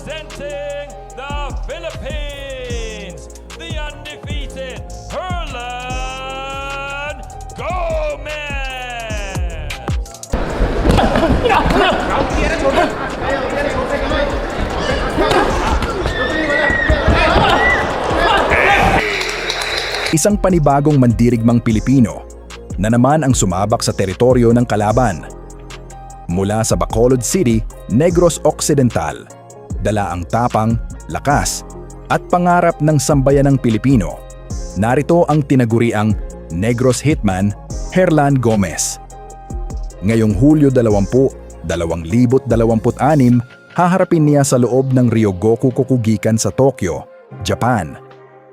representing the Philippines, the undefeated Herlan Gomez. Isang panibagong mandirigmang Pilipino na naman ang sumabak sa teritoryo ng kalaban. Mula sa Bacolod City, Negros Occidental, dala ang tapang, lakas, at pangarap ng sambayanang Pilipino. Narito ang tinaguriang Negros Hitman, Herlan Gomez. Ngayong Hulyo 20, 2026, haharapin niya sa loob ng Ryogoku Kokugikan sa Tokyo, Japan,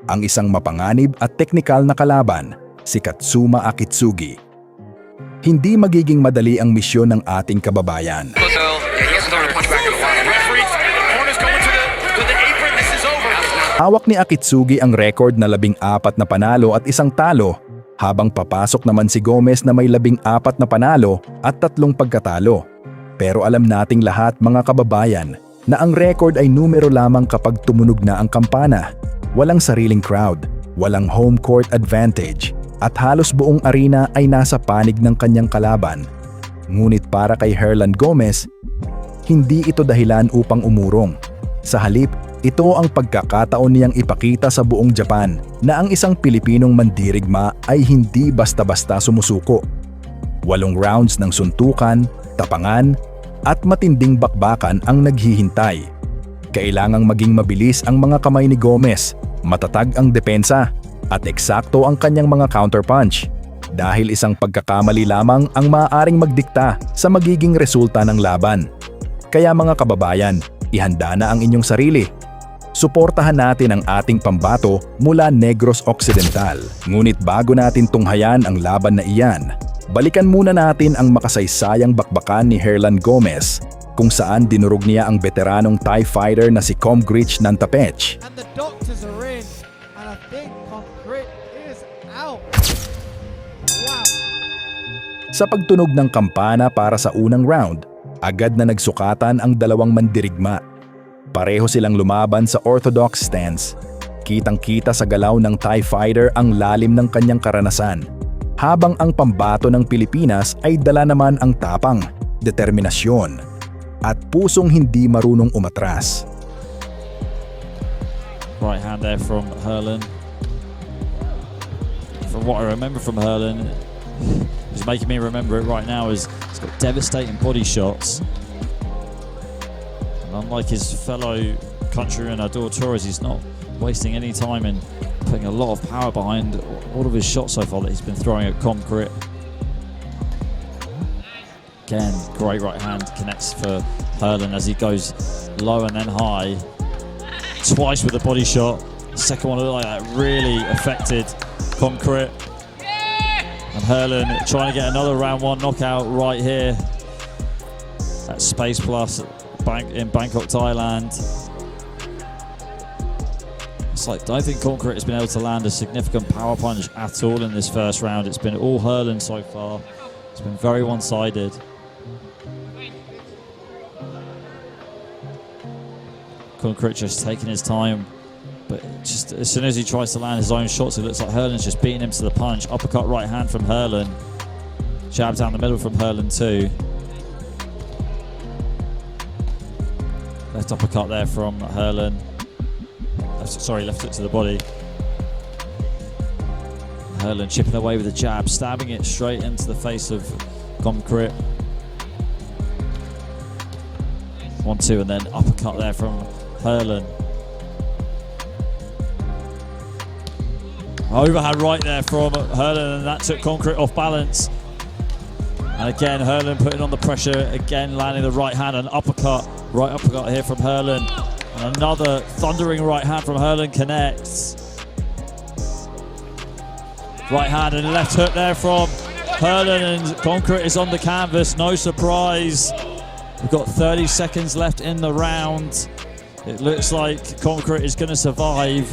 ang isang mapanganib at teknikal na kalaban, si Katsuma Akitsugi. Hindi magiging madali ang misyon ng ating kababayan. Hawak ni Akitsugi ang record na 14 na panalo at 1 talo, habang papasok naman si Gomez na may 14 na panalo at 3 pagkatalo. Pero alam nating lahat, mga kababayan, na ang record ay numero lamang kapag tumunog na ang kampana. Walang sariling crowd, walang home court advantage, at halos buong arena ay nasa panig ng kanyang kalaban. Ngunit para kay Herlan Gomez, hindi ito dahilan upang umurong. Sa halip, ito ang pagkakataon niyang ipakita sa buong Japan na ang isang Pilipinong mandirigma ay hindi basta-basta sumusuko. 8 rounds ng suntukan, tapangan, at matinding bakbakan ang naghihintay. Kailangang maging mabilis ang mga kamay ni Gomez, matatag ang depensa, at eksakto ang kanyang mga counterpunch. Dahil isang pagkakamali lamang ang maaaring magdikta sa magiging resulta ng laban. Kaya mga kababayan, ihanda na ang inyong sarili. Suportahan natin ang ating pambato mula Negros Occidental. Ngunit bago natin tunghayan ang laban na iyan, balikan muna natin ang makasaysayang bakbakan ni Herlan Gomez, kung saan dinurog niya ang veteranong Thai fighter na si Comgrich Nantapech. And the doctors are in, and I think Concrete is out. Wow. Sa pagtunog ng kampana para sa unang round, agad na nagsukatan ang dalawang mandirigma. Pareho silang lumaban sa orthodox stance. Kitang-kita sa galaw ng Thai fighter ang lalim ng kanyang karanasan, habang ang pambato ng Pilipinas ay dala naman ang tapang, determinasyon, at pusong hindi marunong umatras. Right hand there from Herlan. From what I remember from Herlan, he's making me remember it right now, is he's got devastating body shots. And unlike his fellow countryman Ador Torres, he's not wasting any time in putting a lot of power behind all of his shots so far that he's been throwing at Concrete. Again, great right hand connects for Herlan as he goes low and then high. Twice with a body shot. Second one like that really affected Concrete. And Herlan trying to get another round 1 knockout right here at Space Plus in Bangkok, Thailand. It's like, I don't think Concrete has been able to land a significant power punch at all in this first round. It's been all Herlan so far. It's been very one-sided. Concrete just taking his time, but just as soon as he tries to land his own shots, it looks like Herlan's just beating him to the punch. Uppercut right hand from Herlan. Jab down the middle from Herlan too. Left uppercut there from Herlan. Left hook to the body. Herlan chipping away with a jab, stabbing it straight into the face of Concrete. 1-2 and then uppercut there from Herlan. Overhand right there from Herlan, and that took Concrete off balance. And again, Herlan putting on the pressure, again landing the right hand, and uppercut, right uppercut here from Herlan. And another thundering right hand from Herlan connects. Right hand and left hook there from Herlan, and Concrete is on the canvas, no surprise. We've got 30 seconds left in the round. It looks like Concrete is going to survive.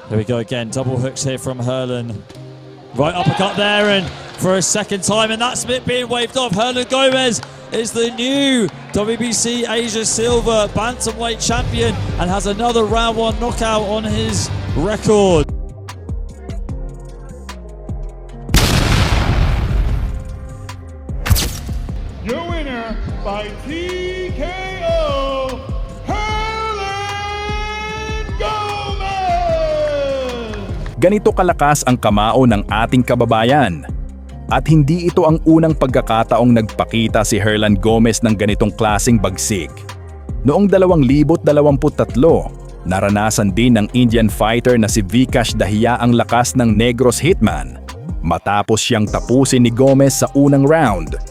There we go again, double hooks here from Herlan. Right uppercut there, and for a second time, and that's it being waved off. Hernan Gomez is the new WBC Asia Silver Bantamweight champion and has another round 1 knockout on his record. Your winner by TKO, Hernan Gomez! Ganito kalakas ang kamao ng ating kababayan. At hindi ito ang unang pagkakataong nagpakita si Hernan Gomez ng ganitong klaseng bagsik. Noong 2023, naranasan din ng Indian fighter na si Vikash Dahiya ang lakas ng Negros Hitman matapos siyang tapusin ni Gomez sa unang round.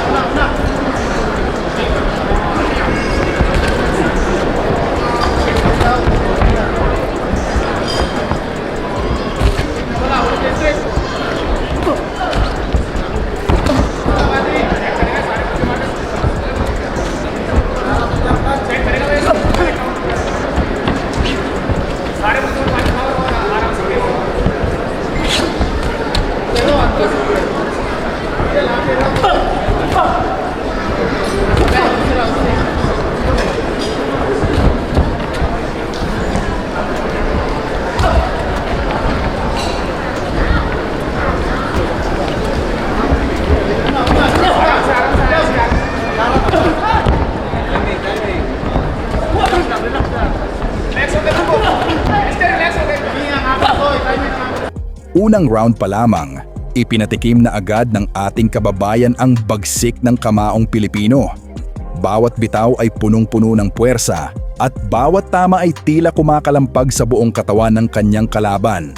Unang round pa lamang, ipinatikim na agad ng ating kababayan ang bagsik ng kamaong Pilipino. Bawat bitaw ay punong-puno ng puwersa at bawat tama ay tila kumakalampag sa buong katawan ng kanyang kalaban.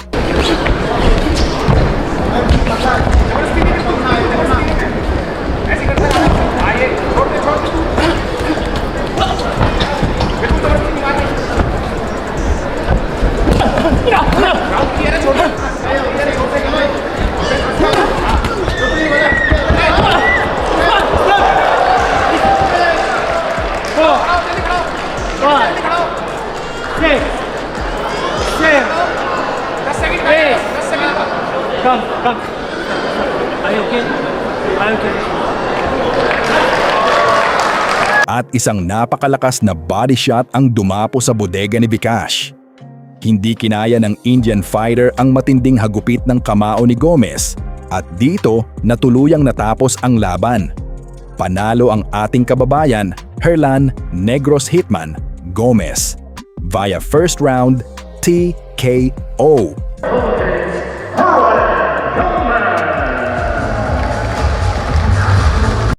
Come. Are you okay? At isang napakalakas na body shot ang dumapo sa bodega ni Vikash. Hindi kinaya ng Indian fighter ang matinding hagupit ng kamao ni Gomez at dito natuluyang natapos ang laban. Panalo ang ating kababayan, Hernan Negros Hitman Gomez via first round TKO.